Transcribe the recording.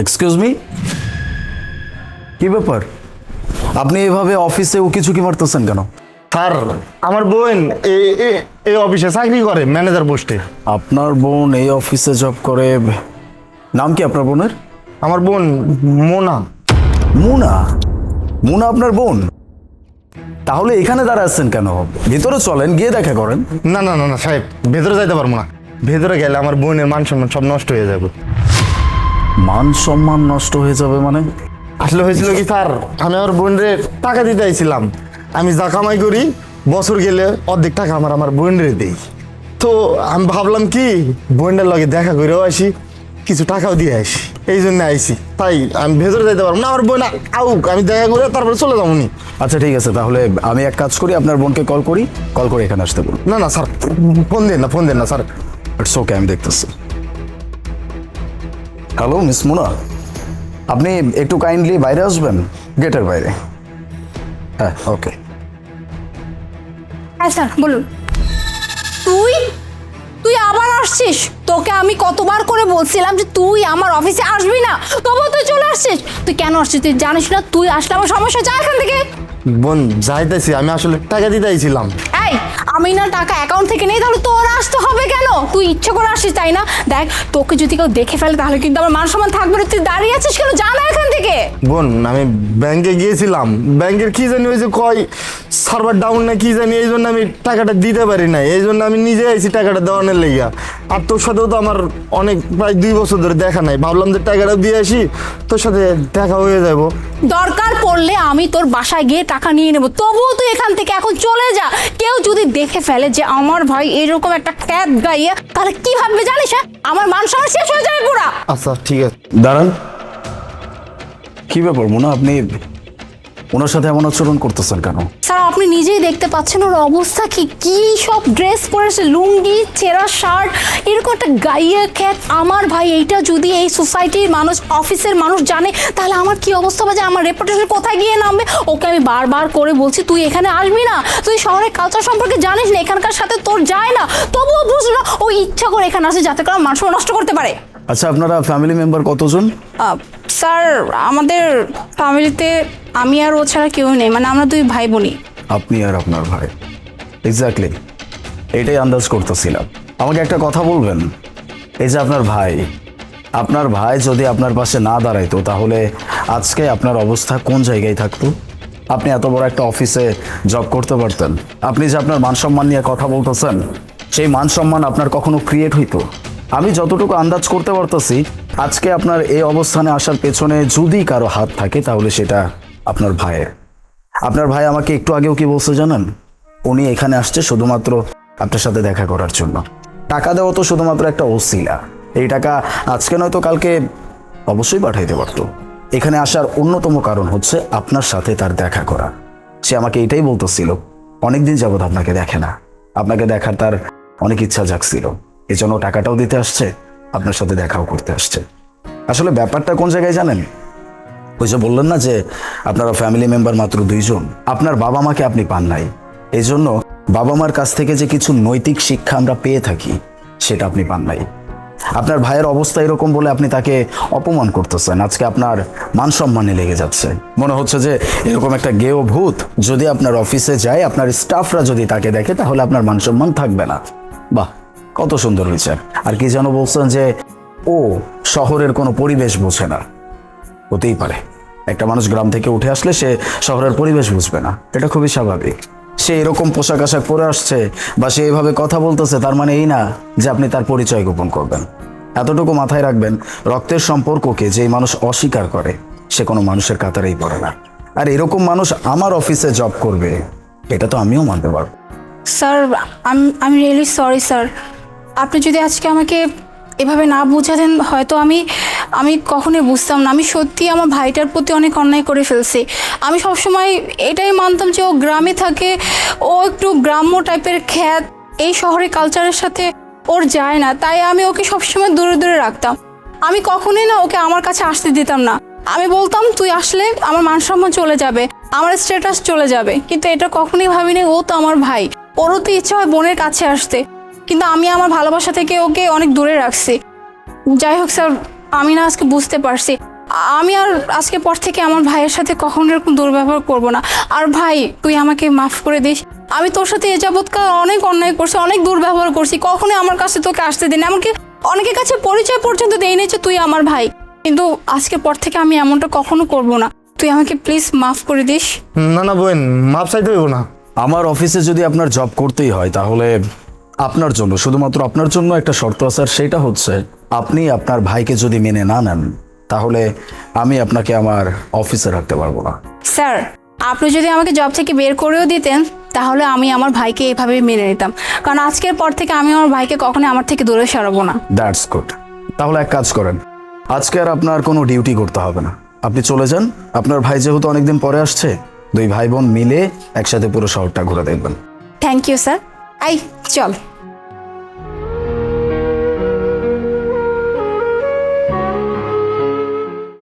Excuse me, কি ব্যাপার? আপনি এভাবে অফিসে উকি ঝুঁকি মারতেছেন কেন? স্যার, আমার বোন এই অফিসে চাকরি করে ম্যানেজার পোস্টে। আপনার বোন এই অফিসে জব করে? নাম কি আপনার বোনের? আমার বোন মোনা। মুনা? মুনা আপনার বোন? তাহলে এখানে দাঁড়াচ্ছেন কেন? ভিতরে চলেন, গিয়ে দেখা করেন। না না না না সাহেব, ভেতরে যাইতে পারবো না। ভেতরে গেলে আমার বোনের মান সম্মান সব নষ্ট হয়ে যাবে। মান সম্মান নষ্ট হয়ে যাবে মানে? আসলে হয়েছিল কি স্যার, আমি আমার বোনের টাকা দিতে আইছিলাম। আমি যা কামাই করি বছর গেলে অর্ধেক টাকা আমার বোনের দিই। তো আমি ভাবলাম কি বোনের লগে দেখা করেও আসি, কিছু টাকাও দিয়ে আসি, এই জন্য আইসি। তাই আমি ভেতরে যাইতে পারবো না, আমার বোন আউক, আমি দেখা করে তারপরে চলে যাবো নি। আচ্ছা ঠিক আছে, তাহলে আমি এক কাজ করি, আপনার বোনকে কল করে এখানে আসতে বলুন। না না স্যার, ফোন দেন না স্যার। ইটস ওকে, আমি দেখতেছি। হ্যালো মিস মুনা, আপনি একটু কাইন্ডলি বাইরে আসবেন, গেটের বাইরে। হ্যাঁ ওকে। হ্যাঁ স্যার বলুন। তুই তুই আবার আসছিস? তোকে আমি কতবার করে বলছিলাম যে তুই আমার অফিসে আসবি না, তবুও তুই চলে আসছিস। তুই কেন আসছিস তুই জানিস না? তুই আসলে আমার সমস্যা, যা এখান থেকে। বোন যাইতেছি, আমি আসলে টাকা দিতে আইছিলাম। এই, আমি না টাকা অ্যাকাউন্ট থেকে নেই, তাহলে তোর আসতে হবে কেন? তুই ইচ্ছে করে আসিস তাই না? দেখ, তোকে যদি কেউ দেখে ফেলে তাহলে কিন্তু আমার মান সম্মান থাকবে না। তুই দাঁড়িয়ে আছিস কেন? যা না এখান থেকে। বোন আমি ব্যাংকে গিয়েছিলাম, ব্যাংকের কি জানি ওই যে কয় সার্ভার ডাউন না কি জানি, এই জন্য আমি টাকাটা দিতে পারি না। এই জন্য আমি নিজে আইছি টাকাটা দেওয়ানোর লেগা। আর তোর সাথেও তো আমার অনেক প্রায় 2 বছর ধরে দেখা নাই, ভাবলাম যে টাকাটা দিয়ে আসি, তোর সাথে দেখা হয়ে যাব। দরকার পড়লে আমি তোর বাসায় গিয়ে টাকা নিয়ে নেবো, তবুও তুই এখান থেকে এখন চলে যা। কেউ যদি দেখে ফেলে যে আমার ভাই এরকম একটা ক্যাব গাইয়ে, তাহলে কি ভাববে জানিস? হ্যাঁ, আমার মান সম্মান শেষ হয়ে যাবে পুরা। আচ্ছা ঠিক আছে। দাঁড়ান, কি ব্যাপার মুনা, আপনি ওনার সাথে এমন আচরণ করতেছেন কেন? স্যার, আপনি নিজেই দেখতে পাচ্ছেন ওর অবস্থা কি। কি সব ড্রেস পরেছে, লুঙ্গি, ছেঁড়া শার্ট, এরকম একটা গাইয়ে খ্যাত। আমার ভাই এইটা যদি এই সোসাইটির মানুষ, অফিসের মানুষ জানে, তাহলে আমার কি অবস্থা হবে, যে আমার রেপুটেশন কোথায় গিয়ে নামবে। ওকে আমি বারবার করে বলছি তুই এখানে আসবি না, তুই শহরের কালচার সম্পর্কে জানিস না, এখানকার সাথে তোর যায় না, তবুও বুঝলো ও ইচ্ছা করে এখানে আসে যাতে করে মানুষ নষ্ট করতে পারে। আচ্ছা, আপনারা ফ্যামিলি মেম্বার কতজন? স্যার, আমাদের ফ্যামিলিতে আমি আর ও ছাড়া কেউ নেই, মানে আমরা 2 ভাই বোনই। আপনি আর আপনার ভাই? এক্স্যাক্টলি, এটাই আন্দাজ করতেছিলাম। আমাকে একটা কথা বলবেন, এই যে আপনার ভাই যদি আপনার পাশে না দাঁড়াইতো, তাহলে আজকে আপনার অবস্থা কোন জায়গায় থাকতো? আপনি এত বড় একটা অফিসে জব করতে পারতেন। আপনি যে আপনার মান সম্মান নিয়ে কথা বলতেছেন, সেই মান সম্মান আপনার কখনো ক্রিয়েট হইতো? আমি যতটুকু আন্দাজ করতে পারতেছি, আজকে আপনার এই অবস্থানে আসার পেছনে যদি কারো হাত থাকে, তাহলে সেটা আপনার ভাইয়ের। আপনার ভাই আমাকে একটু আগেও কি বলছে জানেন? উনি এখানে আসছে শুধুমাত্র আপনার সাথে দেখা করার জন্য। টাকা দেওয়া তো শুধুমাত্র একটা ওসিলা। এই টাকা আজকে নয়তো কালকে অবশ্যই পাঠাইতে পারতো। এখানে আসার অন্যতম কারণ হচ্ছে আপনার সাথে তার দেখা করা। সে আমাকে এটাই বলতেছিল, অনেকদিন যাবত আপনাকে দেখে না, আপনাকে দেখার তার অনেক ইচ্ছা জাগছিল, এজন্য টাকাটাও দিতে আসছে, আপনার সাথে দেখাও করতে আসছে। আসলে ব্যাপারটা কোন জায়গায় জানেন? ওই যে বললেন না যে আপনারা ফ্যামিলি মেম্বার মাত্র 2 জন, আপনার বাবা মাকে আপনি পান নাই, এই জন্য বাবা মার কাছ থেকে যে কিছু নৈতিক শিক্ষা আমরা পেয়ে থাকি, সেটা আপনি পান নাই। আপনার ভাইয়ের অবস্থা এরকম বলে আপনি তাকে অপমান করতেছেন। আজকে আপনার মান সম্মানে লেগে যাচ্ছে। মনে হচ্ছে যে এরকম একটা গেও ভূত যদি আপনার অফিসে যায়, আপনার স্টাফরা যদি তাকে দেখে, তাহলে আপনার মান সম্মান থাকবে না। বাহ, কত সুন্দর বিচার। আর কি যেন বলছেন যে ও শহরের কোনো পরিবেশ বোঝে না। হতেই পারে, একটা মানুষ গ্রাম থেকে উঠে আসলে সে শহরের পরিবেশ বুঝবে না, এটা খুবই স্বাভাবিক। সে এরকম পোশাক আশাক পরে আসছে বা সে এভাবে কথা বলতেছে, তার মানে এই না যে আপনি তার পরিচয় গোপন করবেন। এতটুকু মাথায় রাখবেন, রক্তের সম্পর্ককে যে মানুষ অস্বীকার করে, সে কোনো মানুষের কাতারেই পড়ে না। আর এরকম মানুষ আমার অফিসে জব করবে, এটা তো আমিও মানতে পারবো। স্যার, আমি রিয়েলি সরি স্যার। আপনি যদি আজকে আমাকে এভাবে না বোঝাতেন, হয়তো আমি কখনোই বুঝতাম না। আমি সত্যি আমার ভাইটার প্রতি অনেক অন্যায় করে ফেলছি। আমি সবসময় এটাই মানতাম যে ও গ্রামে থাকে, ও একটু গ্রাম্য টাইপের খ্যাত, এই শহরের কালচারের সাথে ওর যায় না, তাই আমি ওকে সবসময় দূরে দূরে রাখতাম। আমি কখনোই না ওকে আমার কাছে আসতে দিতাম না। আমি বলতাম তুই আসলে আমার মান সম্মান চলে যাবে, আমার স্ট্যাটাস চলে যাবে, কিন্তু এটা কখনোই ভাবিনি ও তো আমার ভাই, ওরও তো ইচ্ছা হয় বোনের কাছে আসতে, কিন্তু আমি আমার ভালোবাসা থেকে ওকে অনেক দূরে রাখছি। যাই হোক স্যার, আমি না আজকে বুঝতে পারছি আমি আর আজকে পর থেকে আমার ভাইয়ের সাথে কখনো এরকম দুর্ব্যবহার করব না। আর ভাই তুই আমাকে মাফ করে দিস, আমি তোর সাথে এ যাবৎকাল অনেক অন্যায় করছি, অনেক দুর্ব্যবহার করছি, কখনোই আমার কাছে তোকে আসতে দিন, এমনকি অনেকের কাছে পরিচয় পর্যন্ত দেই নাই যে তুই আমার ভাই। কিন্তু আজকের পর থেকে আমি এমনটা কখনো করব না, তুই আমাকে প্লিজ মাফ করে দিস। না না বোন, মাপ চাইতে হইব না। আমার অফিসে যদি আপনার জব করতেই হয় তাহলে আপনার জন্য, শুধুমাত্র আপনার জন্য একটা শর্ত আছে, আর সেটা হচ্ছে আপনি আপনার ভাইকে যদি মেনে না নেন তাহলে আমি আপনাকে আমার অফিসে রাখতে পারবো না। স্যার আপনি যদি আমাকে জব থেকে বের করেও দিতেন তাহলে আমি আমার ভাইকে এভাবে মেনে নিতাম, কারণ আজকের পর থেকে আমি আমার ভাইকে কখনোই আমার থেকে দূরে সরাবো না। That's good. তাহলে এক কাজ করেন, আজকে আর আপনার কোনো ডিউটি করতে হবে না, আপনি চলে যান। আপনার ভাই যেহেতু অনেকদিন পরে আসছে, দুই ভাই বোন মিলে একসাথে পুরো শহরটা ঘুরে দেখবেন। Thank you sir. আই চল।